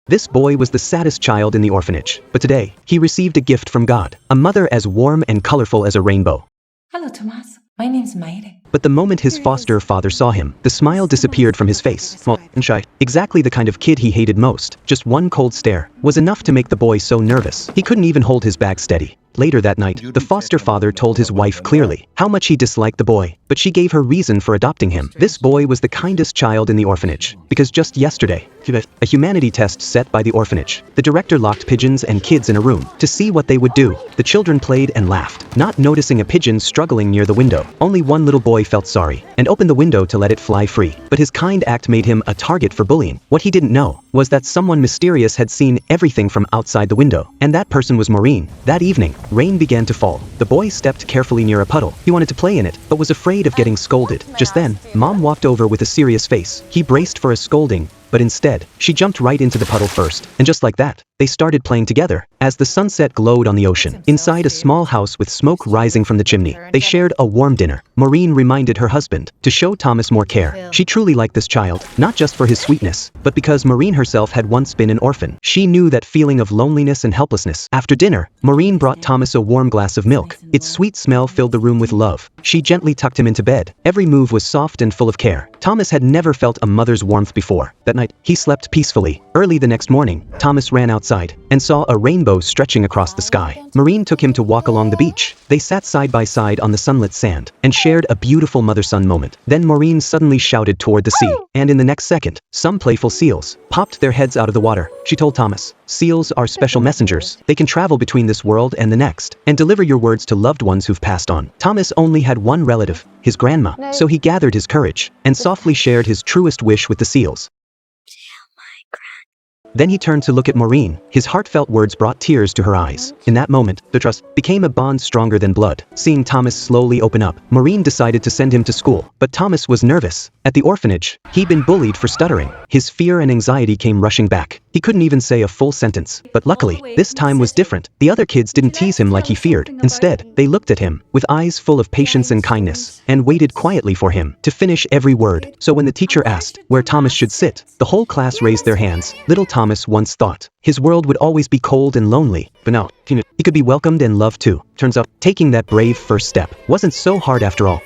This boy was the saddest child in the orphanage, but today, he received a gift from God, a mother as warm and colorful as a rainbow. Hello, Thomas. My name's Mayre. But the moment his foster father saw him, the smile disappeared from his face. Small and shy. Exactly the kind of kid he hated most. Just one cold stare was enough to make the boy so nervous. He couldn't even hold his bag steady. Later that night, the foster father told his wife clearly how much he disliked the boy, but she gave her reason for adopting him. This boy was the kindest child in the orphanage, because just yesterday, a humanity test set by the orphanage. The director locked pigeons and kids in a room to see what they would do. The children played and laughed, not noticing a pigeon struggling near the window. Only one little boy felt sorry and opened the window to let it fly free, but his kind act made him a target for bullying. What he didn't know was that someone mysterious had seen everything from outside the window, and that person was Maureen. That evening, rain began to fall. The boy stepped carefully near a puddle. He wanted to play in it, but was afraid of getting scolded. Just then, Mom walked over with a serious face. He braced for a scolding, but instead, she jumped right into the puddle first, and just like that, they started playing together. As the sunset glowed on the ocean, inside a small house with smoke rising from the chimney, they shared a warm dinner. Maureen reminded her husband to show Thomas more care. She truly liked this child, not just for his sweetness, but because Maureen herself had once been an orphan. She knew that feeling of loneliness and helplessness. After dinner, Maureen brought Thomas a warm glass of milk. Its sweet smell filled the room with love. She gently tucked him into bed. Every move was soft and full of care. Thomas had never felt a mother's warmth before. That night, he slept peacefully. Early the next morning, Thomas ran outside and saw a rainbow stretching across the sky. Maureen took him to walk along the beach. They sat side by side on the sunlit sand and shared a beautiful mother-son moment. Then Maureen suddenly shouted toward the sea, and in the next second, some playful seals popped their heads out of the water. She told Thomas, "Seals are special messengers. They can travel between this world and the next and deliver your words to loved ones who've passed on." Thomas only had one relative, his grandma, so he gathered his courage and softly shared his truest wish with the seals. Then he turned to look at Maureen. His heartfelt words brought tears to her eyes. In that moment, the trust became a bond stronger than blood. Seeing Thomas slowly open up, Maureen decided to send him to school. But Thomas was nervous. At the orphanage, he'd been bullied for stuttering. His fear and anxiety came rushing back. He couldn't even say a full sentence. But luckily, this time was different. The other kids didn't tease him like he feared. Instead, they looked at him with eyes full of patience and kindness and waited quietly for him to finish every word. So when the teacher asked where Thomas should sit, the whole class raised their hands. Little Thomas once thought his world would always be cold and lonely, but now he could be welcomed and loved too. Turns out, taking that brave first step wasn't so hard after all.